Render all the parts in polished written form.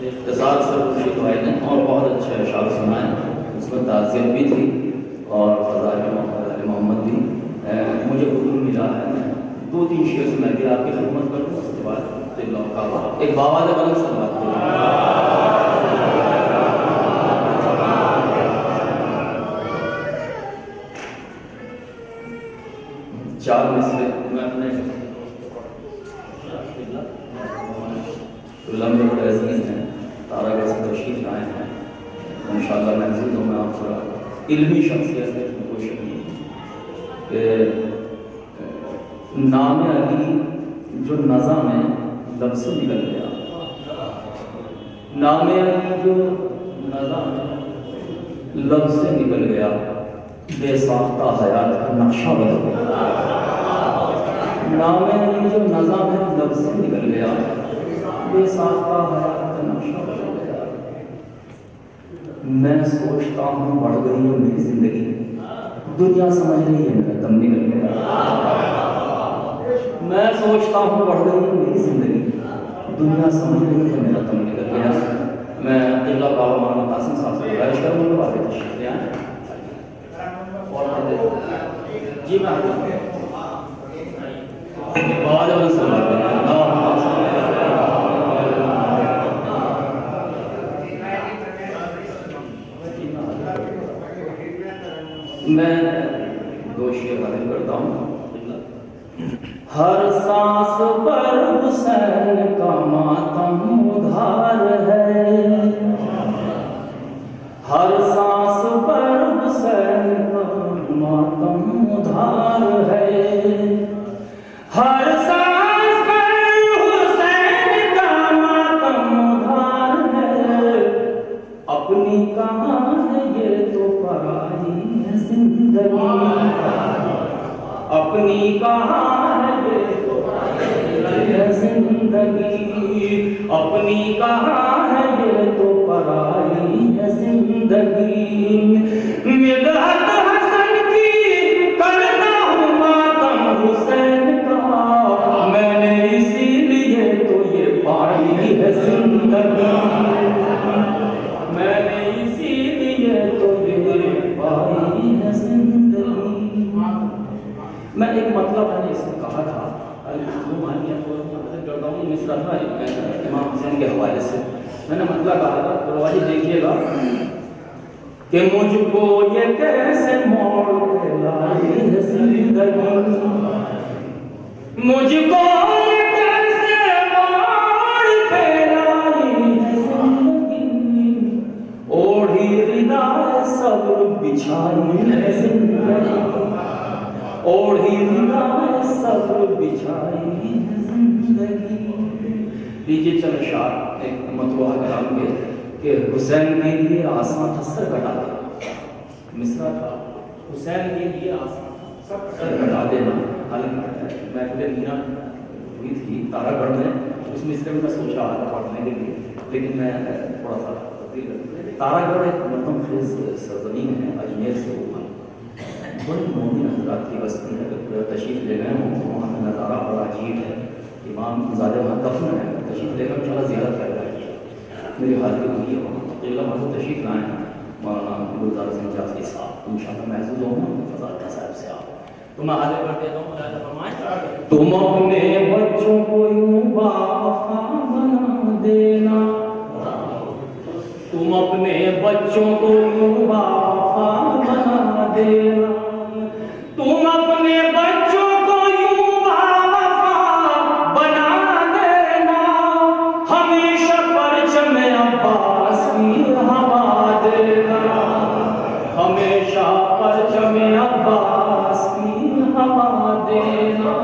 اختصار سے خورشید بھائی نے اور بہت اچھا اشعار سنا ہے، اس میں تعزیت بھی تھی اور فضائل محمد بھی۔ مجھے حکم ملا ہے میں 2-3 شعر سنا کے آپ کی خدمت کر دوں، اس کے بعد قبلہ و کعبہ ایک باواز بلند سے بات کروں۔ چار مصرے میں اپنے لمبے بڑے عزیز ہیں، تارا گڑھ سے تشریف لائے ہیں، انشاءاللہ محظوظ ہوں میں آپ تھوڑا علمی شخصیت دیکھنے کی کوشش کی کہ نام علی جو نظم میں لفظ سے نکل گیا، نام علی جو نظم میں لفظ سے نکل گیا، بے ساختہ حیات کا نقشہ بدل گیا۔ نام علی جو نظم ہے لفظ سے نکل گیا، بے ساختہ حیات کا نقشہ بدل گیا۔ میں سوچتا ہوں بڑھ گئی ہے میری زندگی، دنیا سمجھ رہی ہے میرا دم نکل گیا۔ میں سوچتا ہوں بڑھ گئی ہے میری زندگی، دنیا سمجھ رہی ہے میرا دم نکل گیا۔ میں قبلہ و کعبہ مولانا قاسم صاحب سے گزارش کروں گا آگے تشریف لے آئیں اور جی میں بہت بہت سلام میں 2 شعر حاضر کرتا ہوں۔ ہر سانس پر حسین کا ماتم ادھار ہے، ہر سانس پر حسین کا ماتم ادھار ہے، ہر سانس پر حسین کا ماتم ادھار ہے، اپنی کہاں ہے یہ تو پرائی ہے زندگی، اپنی کہاں ہے یہ تو پرائی ہے زندگی، اپنی کہاں ہے یہ تو پرائی ہے زندگی۔ مدحت حسن کی کرتا ہوں ماتم حسین کا، میں نے اسی لیے تو یہ پائی ہے زندگی، میں نے اسی لیے تو یہ پائی ہے زندگی۔ میں ایک مطلب میں نے اس میں کہا تھا، مصرع تھا امام حسین کے حوالے سے، میں نے مطلب کہا تھا، پرواجی دیکھیے گا کہ مجھ کو یہ کیسے موڑ کے لائی ہے زندگی، مجھ کو یہ کیسے موڑ کے لائی ہے زندگی، اوڑھی ردا صبر بچھائی ہے زندگی، اوڑھی ردا صبر بچھائی ہے زندگی۔ لیجیے چل اشعار ایک مطبوعہ کلام کے کہ حسین کے لیے آسمان تھا سر کٹا دے، مصرع تھا حسین کے لیے آسمان تھا سر کٹا دینا۔ حالانکہ محفل مینا ہوئی تھی تارا گڑھ میں، اس مصرع میں سوچا رہا تھا پڑھنے کے لیے، لیکن میں تھوڑا سا تبدیل کر دیا۔ تارا گڑھ ایک مردم خیز سرزمین ہے، اجمیر سے اوپر بڑی مومن حضرات کی بستی ہے، تشریف لے گئے ہوں وہاں کا نظارہ بڑا عجیب ہے، امام زادہ وہاں دفن ہے، تشریف لے کر انشاءاللہ زیارت کر رہا ہے، میری حاضری ہوئی ہے وہاں، قبلہ محضور تشریف لائے ہیں مولانا گلزار حسین جعفری صاحب، انشاءاللہ محظوظ ہوں فضائل صاحب سے آپ، تو میں حاضر کر دیتا ہوں، ملاحظہ فرمائیں۔ تم اپنے بچوں کو یوں باوفا بنا دینا، تم اپنے بچوں کو یوں باوفا بنا دینا، تم اپنے بچوں کو یوں باوفا بنا دینا، ہمیشہ پرچم عباس کی ہوا دینا، ہمیشہ پرچم عباس کی ہوا دینا۔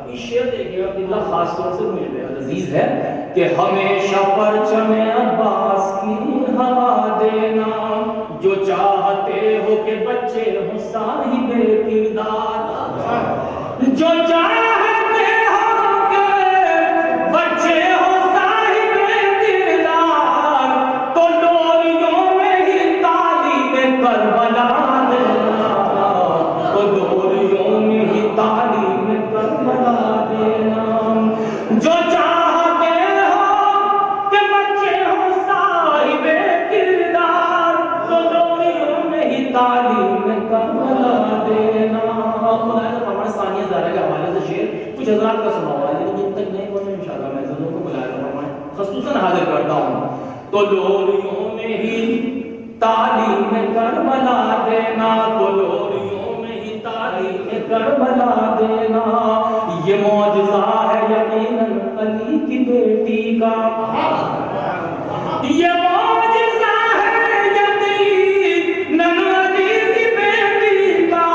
یہ شعر دیکھیے عبداللہ خاص طور سے مجھے بے عزیز ہے کہ ہمیشہ پرچم عباس کی ہوا دینا، جو چاہتے ہو کہ بچے ہوں صاحب کردار، جو چاہتے ہو کہ بچے ہوں صاحب کردار، تو ڈوریوں میں ہی تعلیم کربلا دینا، تو ڈوریوں میں ہی تعلیم کربلا دینا، جو چاہتے ہو کہ حسن حاضر کرتا ہوں. تو لوریوں میں ہی تعلیم کربلا دینا, تو لوریوں میں ہی تعلیم کربلا دینا, یہ معجزہ ہے یقیناً علی کی بیٹی کا. یہ معجزہ ہے یقیناً علی کی بیٹی کا,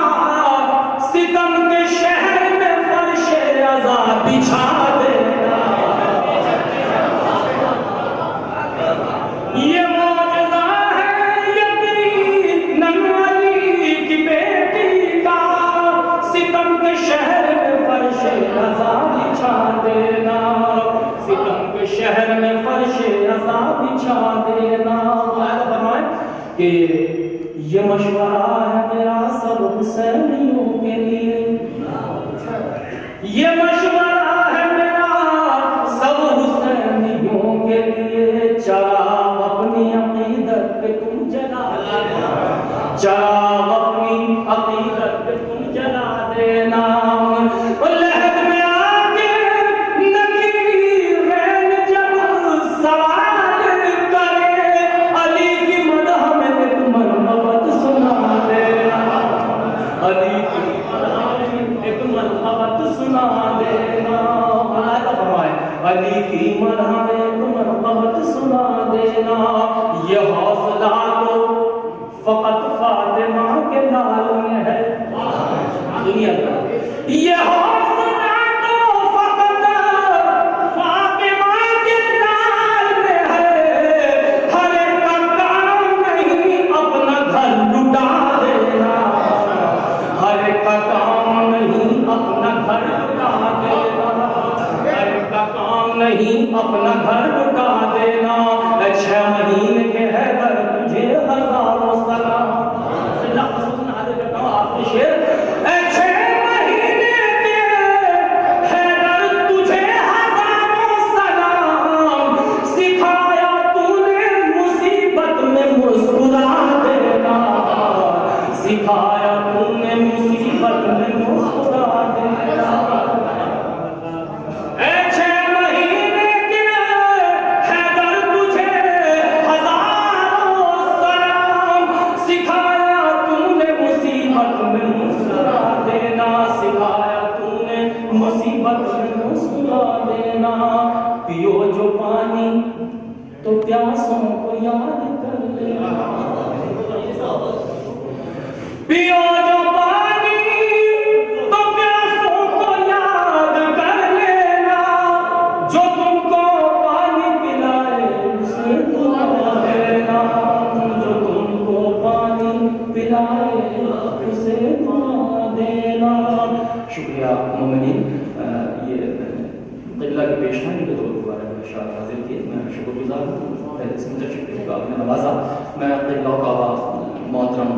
ستم کے شہر میں فرش عذاب بچھا دینا. یہ معجزہ ہے یقیناً علی کی بیٹی کا, ستم کے شہر میں فرش عذاب بچھا دینا, ستم کے شہر میں فرش عذاب بچھا دینا. فرمائے کہ یہ مشورہ ہے میرا سب حسینیوں کے لیے, یہ مشورہ ہے میرا سب حسینیوں کے لیے. چراغ اپنی عقیدت پہ تم جلا دینا, چراغ اپنی عقیدت پہ تم جلا دینا. لہد میں آگے نکیرین جب سوال کرے, علی کی مدح میں ایک مرحبت سنا دینا, علی کی مدح میں ایک مرحبت سنا دینا. علی کی مدح میں ایک مرحبت سنا دینا. یہ حوصلہ تو فقط فاطمہ کے لال میں ہے. دنیا کا یہ حوصلہ تو فقط فاطمہ کے لال میں ہے. ہر ایک کا کام نہیں اپنا گھر لٹا دینا, ہر ایک کا کام نہیں اپنا گھر لٹا دینا, ہر ایک کا کام نہیں اپنا گھر لٹا دینا. 6 مہینے کے ہے گھر تجھے ہزاروں سلام. اللہ حسن حاضر کرتا ہوں آپ کے شعر. 6 مہینے کے ہے گھر تجھے ہزاروں سلام, سکھایا تو نے مصیبت میں مسکرا دینا, سکھایا تو نے مصیبت میں مسکرا دینا. 6 مہینے کے ہے گھر تجھے ہزاروں سلام, سکھایا تو نے مصیبت میں مسکرا دینا, سکھایا تو نے مصیبت میں مسکرا دینا. پیو جو پانی تو پیاسوں کو یاد کر لینا, پیو جو پانی تو پیاسوں کو یاد کر لینا, جو تم کو پانی پلائے اسے دعا دینا, جو تم کو پانی پلائے اسے دعا دینا. شکریہ مومنین. یہ قبلہ کی پیشانی کے طور پر شاہ حاضر کیے, میں شکر گزار ہوں. پہلے سے مجھے شکریہ کہ آپ نے نوازا. میں قبلہ کا محترم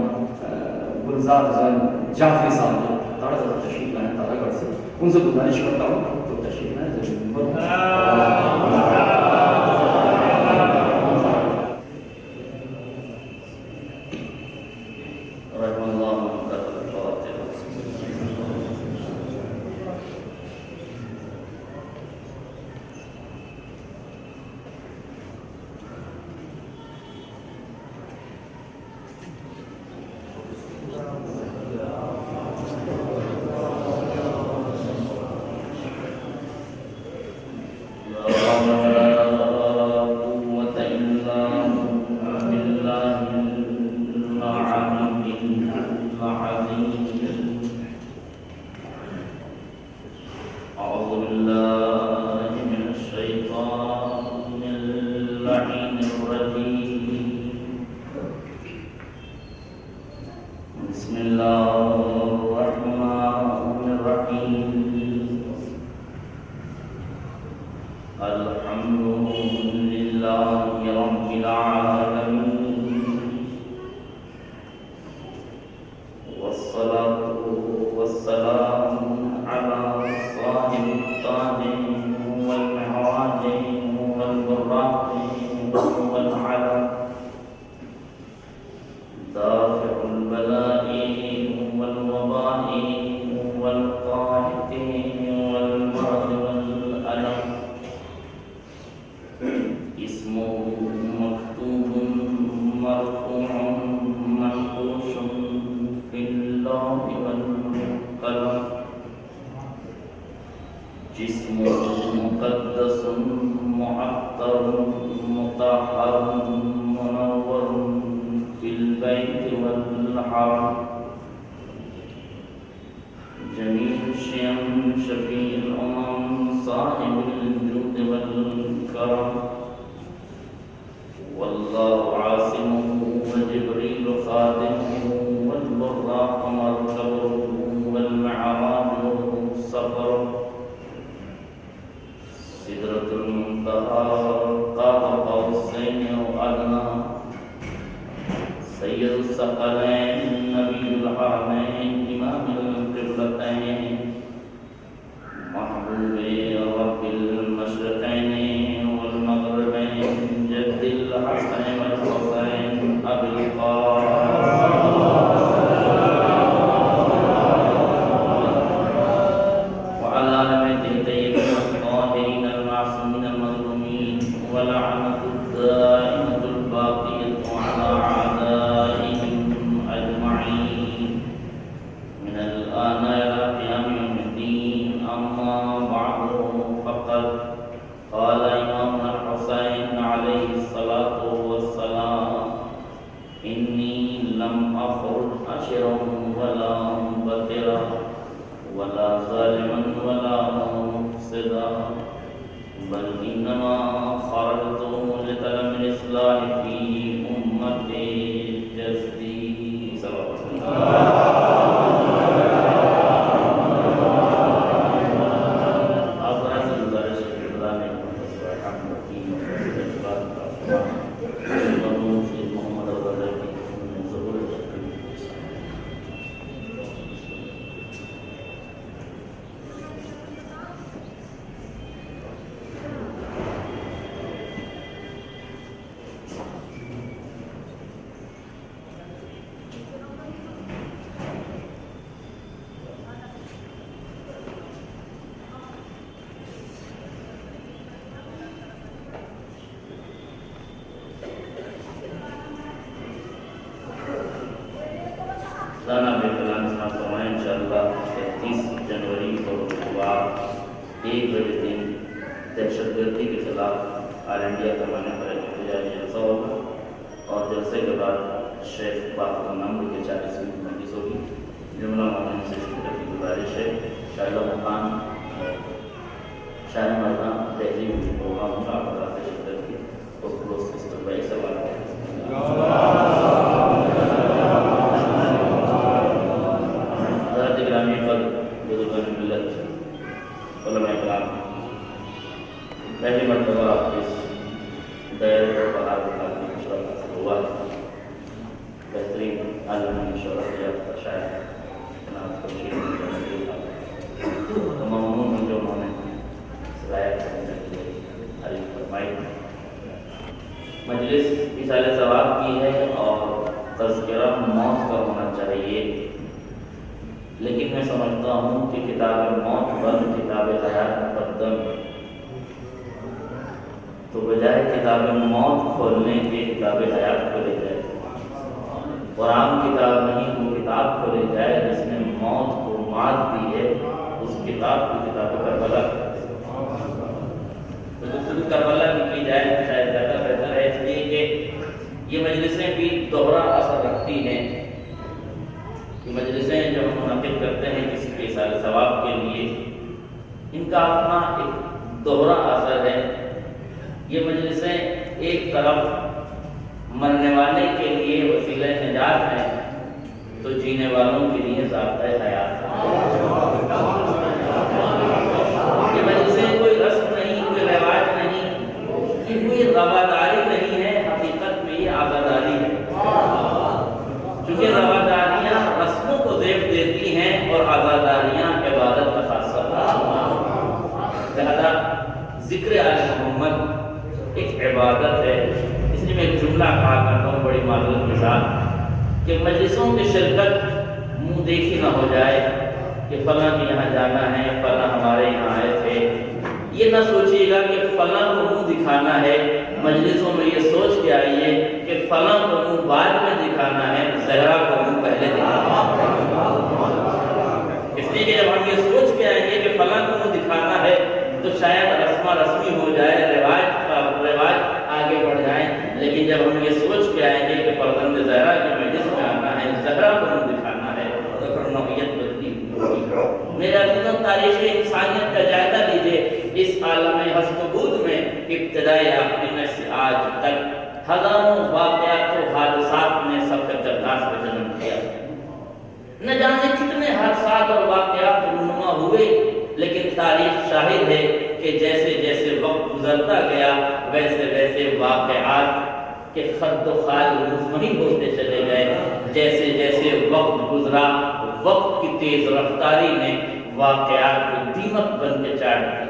گلزار حسین جعفری صاحب جو تارا زیادہ تشریف لائیں تارا گڑھ سے, ان سے گزارش کرتا ہوں تو تشریف لائیں ضرور. معطر مطهر منور في البيت والحرم جميل الشيم شفيع الأمم صاحب الجود والكرم والله عاصمه وجبريل خادمه والبراق مركبه والمعراج سفره سدرة المنتهى قاب قوسين أو أدنى سيد الثقلين نبي الحرمين إمام القبلتين محبوب رب المشرقين والمغربين جد الحسن والحسين أبي القاسم وعلى آله الطيبين الطاهرين المعصومين المظلومين ولعنة الدائمة الباقية على أعدائهم أجمعين من الآن إلى قيام يوم الدين. أما بعد فقد قال إمامنا الحسين عليه الصلاة والسلام إني لم أخرج أشرا ولا مبترا ولا ظالما ولا مفسدا بل إنما خرجت لطلب الإصلاح في أمتي جسدي. دانا بیتلان سماعت فرمائیں انشاءاللہ 30 جنوری کو صبح 1 بجے دن دہشت گردی کے خلاف آل انڈیا پیمانے پر احتجاجی جلسہ ہوگا اور جلسے کے بعد شیخ باقر نمبر کے 40ویں مجلس ہوگی. جملہ مومن سے شرکت کی گزارش ہے. شاہدہ مقام شاہ مردان تہذیب پروگرام کا حضرات شرکت کی اور پروس استقبالی سوال ہے. حضرت گرامی پر بزرگان ملت علماء کرام پہلی مرتبہ اس دائرے پر بہار بخار کی مشورہ حاصل ہوا. بہترین عالمی مشورہ یافتہ شاعر جناب خورشید تمام جو انہوں نے صلاحیت سمجھنے کے لیے تعریف فرمائی. مجلس اصال ثواب کی ہے اور تذکرہ موت کا ہونا چاہیے، لیکن میں سمجھتا ہوں کہ کتاب موت پر کتاب حیات مقدم، تو بجائے کتاب موت کھولنے کے کتاب حیات کھولے جائے. قرآن کتاب نہیں، وہ کتاب کھولے جائے جس نے موت کو مات دی ہے. اس کتاب کو کتاب کربلا کربلا کی جائے تو شاید زیادہ بہتر ہے، اس لیے کہ یہ مجلسیں بھی دوہرا اثر رکھتی ہیں. یہ مجلسیں جب ہم منعقد کرتے ہیں کسی کے اصال ثواب کے لیے، ان کا اپنا ایک دوہرا اثر ہے. یہ مجلسیں ایک طرف مرنے والے کے لیے وسیلہ نجات ہے تو جینے والوں کے لیے ضابطۂ حیات ہے. یہ مجلسیں کوئی رسم نہیں، کوئی رواج نہیں، یہ کوئی رواداری نہیں ہے، حقیقت میں یہ آزاداری ہے. چونکہ رواداریاں رسموں کو زیب دیتی ہیں اور آزاداریاں عبادت کا خاصہ ہے. لہذا ذکر آل محمد ایک عبادت ہے. اس لیے میں ایک جملہ کہا کرتا ہوں بڑی معذرت کے ساتھ کہ مجلسوں کی شرکت منہ دیکھی نہ ہو جائے کہ فلاں کے یہاں جانا ہے، فلاں ہمارے یہاں آئے تھے. یہ نہ سوچیے گا کہ فلاں کو منہ دکھانا ہے. مجلسوں میں یہ سوچ کے آئیے کہ فلاں کو منہ بعد میں دکھانا ہے، زہرا کو منہ پہلے دکھانا ہے. اس لیے کہ جب ہم یہ سوچ کے آئیں گے کہ فلاں کو منہ دکھانا ہے تو شاید رسمہ رسمی ہو جائے، روایت ابتدائی آفریقہ سے آج تک ہزاروں واقعات و حادثات نے سفر جرداس کو جنم دیا. نہ جانے کتنے حادثات اور واقعات رونما ہوئے، لیکن تاریخ شاہد ہے کہ جیسے جیسے وقت گزرتا گیا ویسے ویسے واقعات کے خد و خال مزمحل ہوتے چلے گئے. جیسے جیسے وقت گزرا وقت کی تیز رفتاری نے واقعات کو دیمک بن کے چاٹ دیا.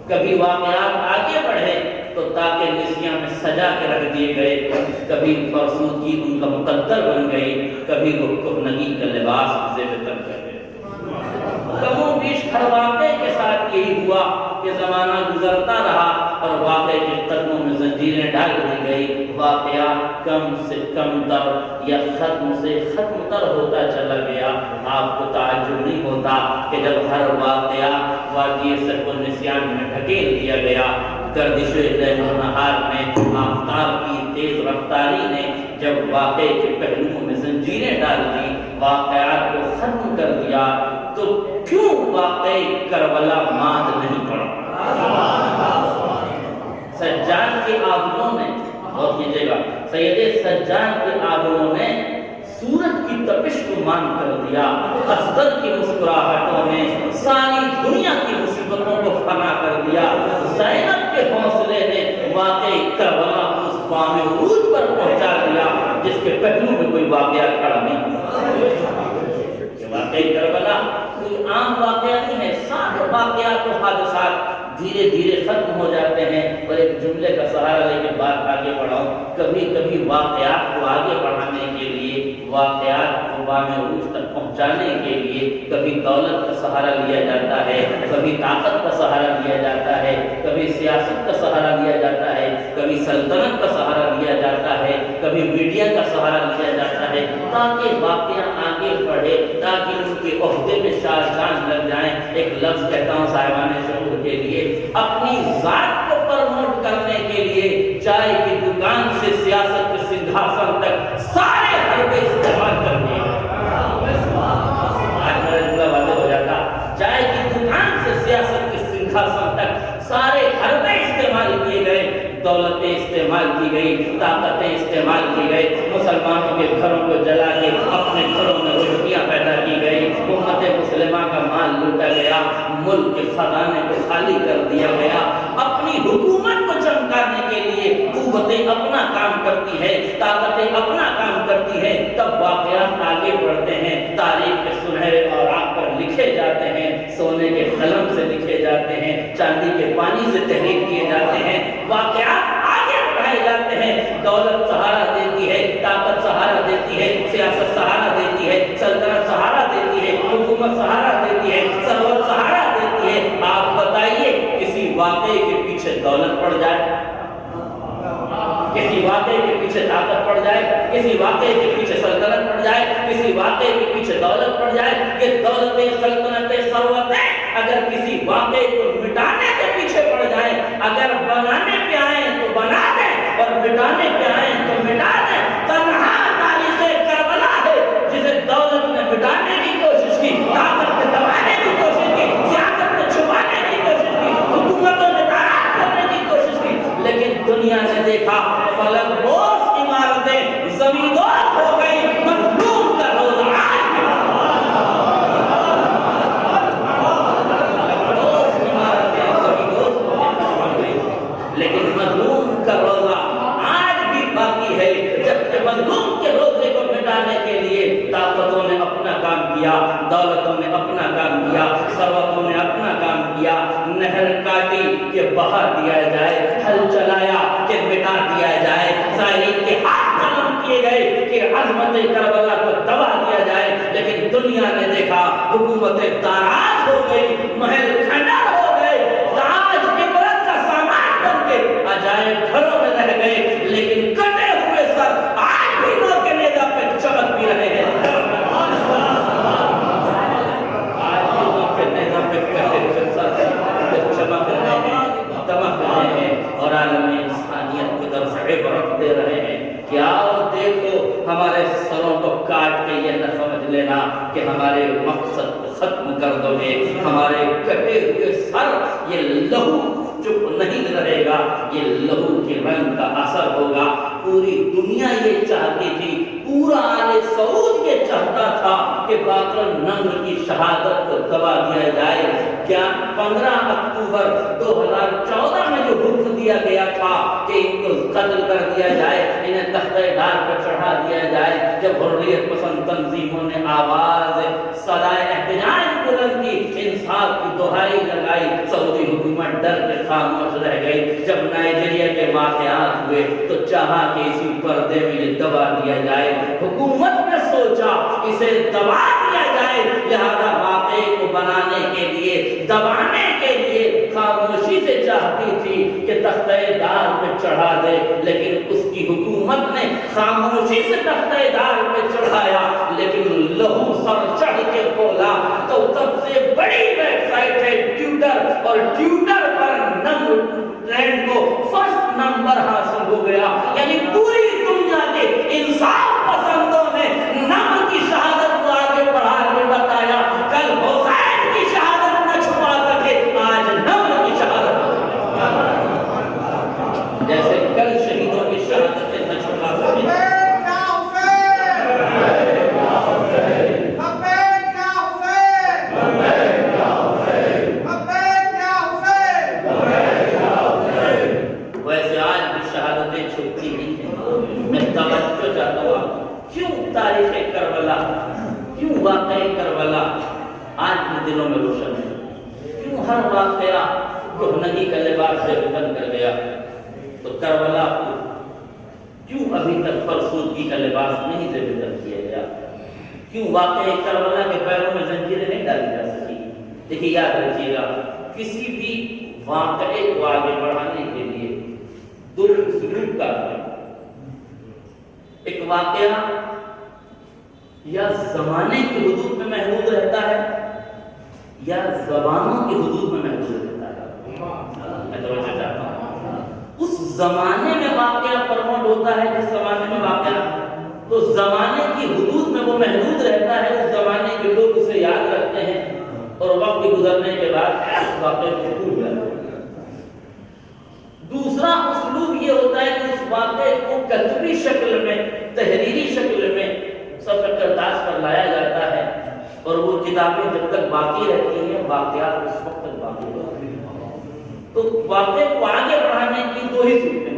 کبھی واقعات آگے بڑھے تو تاکہ نسیاں میں سجا کے رکھ دیے گئے، کبھی فرسودگی ان کا مقدر بن گئی، کبھی رخنگی کا لباس زیب تن کر گئے. کم و بیش ہر واقعے کے ساتھ یہی ہوا کہ زمانہ گزرتا رہا اور واقعے کے قدموں میں زنجیریں ڈال دی گئی. واقعہ کم سے کم تر یا ختم سے ختم تر ہوتا چلا گیا. آپ کو تعجب نہیں ہوتا کہ جب ہر واقعہ وادی سرب النسیان میں ڈھکیل دیا گیا، گردش لیل و نہار میں آفتاب کی تیز رفتاری نے جب واقعے کے پہلوؤں میں زنجیریں ڈال دی، واقعات کو ختم کر دیا، تو کیوں واقعی کربلا ماند نہیں پڑا؟ سجاد کے آبلوں نے، اور کیجئے گا، سید سجاد کے آبلوں نے سورج کی تپش کو مان کر دیا. اصغر کی مسکراہٹوں نے ساری دنیا کی مصیبتوں کو فنا کر دیا. زینب کے حوصلے نے واقعی کربلا اس بام عروج پر پہنچا دیا جس کے پہلو میں کوئی واقعہ کھڑا نہیں. واقعی کربلا کوئی عام واقعہ نہیں ہے. سارے واقعات و حادثات دھیرے دھیرے ختم ہو جاتے ہیں. اور ایک جملے کا سہارا لے کے بات آگے بڑھاؤں. کبھی کبھی واقعات کو آگے بڑھانے کے لیے، واقعات کو بام عروج تک پہنچانے کے لیے کبھی دولت کا سہارا لیا جاتا ہے، کبھی طاقت کا سہارا لیا جاتا ہے، کبھی سیاست کا سہارا لیا جاتا ہے، کبھی سلطنت کا سہارا لیا جاتا ہے، کبھی میڈیا کا سہارا لیا جاتا ہے، تاکہ واقعہ آگے بڑھے، تاکہ ان کے عہدے میں شان لگ جائیں. ایک لفظ کہتا ہوں صاحبان شعور کے لیے، اپنی ذات کو پرموٹ کرنے کے لیے چائے کی دکان سے سیاست کے سنگھاسن تک سارے حربے استعمال کر دیے. آج میرا جملہ واضح ہو جاتا، چائے کی دکان سے سیاست کے سنگھاسن تک سارے حربے استعمال کیے گئے، دولتیں استعمال کی گئی، طاقتیں استعمال کی گئی، مسلمانوں کے گھروں کو جلا کے اپنے گھروں میں روٹیاں پیدا کی گئی، امت مسلمہ کا مال لوٹا گیا، ملک کے خزانے کو خالی کر دیا گیا. اپنی حکومت کو چمکانے کے لیے قوتیں اپنا کام کرتی ہے، طاقتیں اپنا کام کرتی ہے. تب واقعات آگے بڑھتے ہیں، تاریخ کے سنہرے اوراق پر لکھے جاتے ہیں، سونے کے قلم سے لکھے جاتے ہیں، چاندی کے پانی سے تحریر کیے جاتے ہیں. واقعات آگے بڑھائے جاتے ہیں. دولت سہارا دیتی ہے، طاقت سہارا دیتی ہے، سیاست سہارا دیتی ہے، سلطنت سہارا دیتی ہے، حکومت سہارا دیتی ہے، ثروت سہارا دیتی ہے. آپ بتائیے کسی واقعے کے پیچھے دولت پڑ جائے، کسی واقعے کے پیچھے طاقت پڑ جائے، کسی واقعے کے پیچھے سلطنت پڑ جائے، کسی واقعے کے پیچھے دولت پڑ جائے، یہ دولتیں، سلطنتیں، ثروتیں اگر کسی واقعے کو مٹانے کے پیچھے پڑ جائیں، اگر بنانے پہ آئیں تو بنا دیں اور مٹانے پہ آئیں تو مٹا دیں. تنہا تاریخ کربلا ہے جسے دولت نے مٹانے کی کوشش کی، طاقت نے دبانے کی کوشش کی، سیاست نے چھپانے کی کوشش کی، حکومتوں نے ناراض کرنے کی کوشش کی، لیکن دنیا نے دیکھا فلک بوس عمارتیں زمیندار ہو گئی. مظلوم کا روزہ لیکن مظلوم کا روزہ آج بھی باقی ہے. جبکہ مظلوم کے روزے کو مٹانے کے لیے طاقتوں نے اپنا کام کیا، دولتوں نے اپنا کام کیا، ثروتوں نے اپنا کام کیا. نہر کاٹی کہ بہا دیا جائے، ہل چلایا کہ مٹا دیا جائے، ظاہرین کے ہاتھ قلم کیے گئے کہ عظمت کربلا کو دبا دیا جائے. لیکن دنیا نے دیکھا حکومتیں تاراج ہو گئی، محل کھنڈر ہو گئے، تاج عبرت کا سامان بن کے عجائب گھروں میں رہ گئے. لیکن کٹے ہوئے سر آج بھی لوگ کے نیزہ پہ چمک بھی رہے ہیں. آج بھی لوگ کے نیزہ پہ کٹے ہوئے سر چمک رہے ہیں، دمک رہے ہیں اور عالم انسانیت کی طرف عبرت دے رہے ہیں. کیا دیکھو ہمارے سروں کو کاٹ کے یہ نہ سمجھ لینا کہ ہمارے مقصد کو ختم کر دو گے. ہمارے کٹے ہوئے سر یہ لہو چپ نہیں سے رہے گا، یہ لہو کے رنگ کا اثر ہوگا۔ پوری دنیا یہ چاہتی تھی، پورا آل سعود یہ چاہتا تھا کہ باقر النمر کی شہادت کو دبا دیا جائے۔ کیا 15 اکتوبر 2014 میں جو حکم دیا گیا تھا کہ ان کو قتل کر دیا جائے، انہیں تختہ ڈال پر چڑھا دیا جائے، جب حریت پسند تنظیموں نے آواز صدائے احتجاج بلند کی، انصاف کی دہائی لگائی، سعودی حکومت ڈر کے خاموش رہ گئی۔ جب نائجیریا کے واقعات ہوئے تو چاہا کہ اسی پردے میں یہ دبا دیا جائے۔ حکومت نے سوچا اسے دبا دیا جائے، لہذا واقعے کو بنانے کے لیے، دبانے کے لیے خاموشی سے چاہتی تھی کہ تختہ دار پہ چڑھا دے، لیکن اس کی حکومت نے خاموشی سے تختہ دار پہ چڑھایا، لیکن لہو سر چڑھ کے بولا۔ تو سب سے بڑی ویب سائٹ ہے ٹویٹر، اور ٹویٹر پر نمبر ٹرینڈ کو فرسٹ نمبر حاصل ہو گیا، یعنی پوری دنیا کے انصاف پسندوں نے نمر کی شہادت کو آگے بڑھا کے بتایا، کل حسین کی شہادت نہ چھپا سکے، آج نمر کی شہادت، جیسے کل شہیدوں کی شہادتیں نہ چھپا سکے۔ تاریخ کربلا کیوں واقعہ کربلا آج کے دنوں میں روشن ہے؟ کیوں ہر واقعہ کہنگی کا لباس سے روشن کر گیا؟ تو کربلا کو کیوں ابھی تک فرسودگی کا لباس نہیں سے روشن کیا گیا؟ کیوں واقعہ کربلا کے پیروں میں زنجیریں نہیں ڈالی جا سکی؟ دیکھیے یاد رکھیے گا، کسی بھی واقعے کو آگے بڑھانے کے لیے دو اسلوب کا ہے۔ ایک واقعہ یا زمانے کی حدود میں محدود رہتا ہے یا زبانوں کی حدود میں محدود رہتا ہے۔ میں توجہ چاہتا ہوں، اس زمانے میں واقعہ پرموٹ ہوتا ہے جس زمانے میں واقعہ، تو زمانے کی حدود میں وہ محدود رہتا ہے، اس زمانے کے لوگ اسے یاد رکھتے ہیں اور وقت گزرنے کے بعد اس واقعے کو بھول جاتے ہیں۔ دوسرا اسلوب یہ ہوتا ہے کہ اس واقعے کو کتبی شکل میں، تحریری شکل میں صفحہ کرداس پر لایا جاتا ہے، اور وہ کتابیں جب تک باقی رہتی ہیں واقعات اس وقت تک باقی رہتے ہیں۔ تو واقعے کو آگے بڑھانے کی دو ہی صورتیں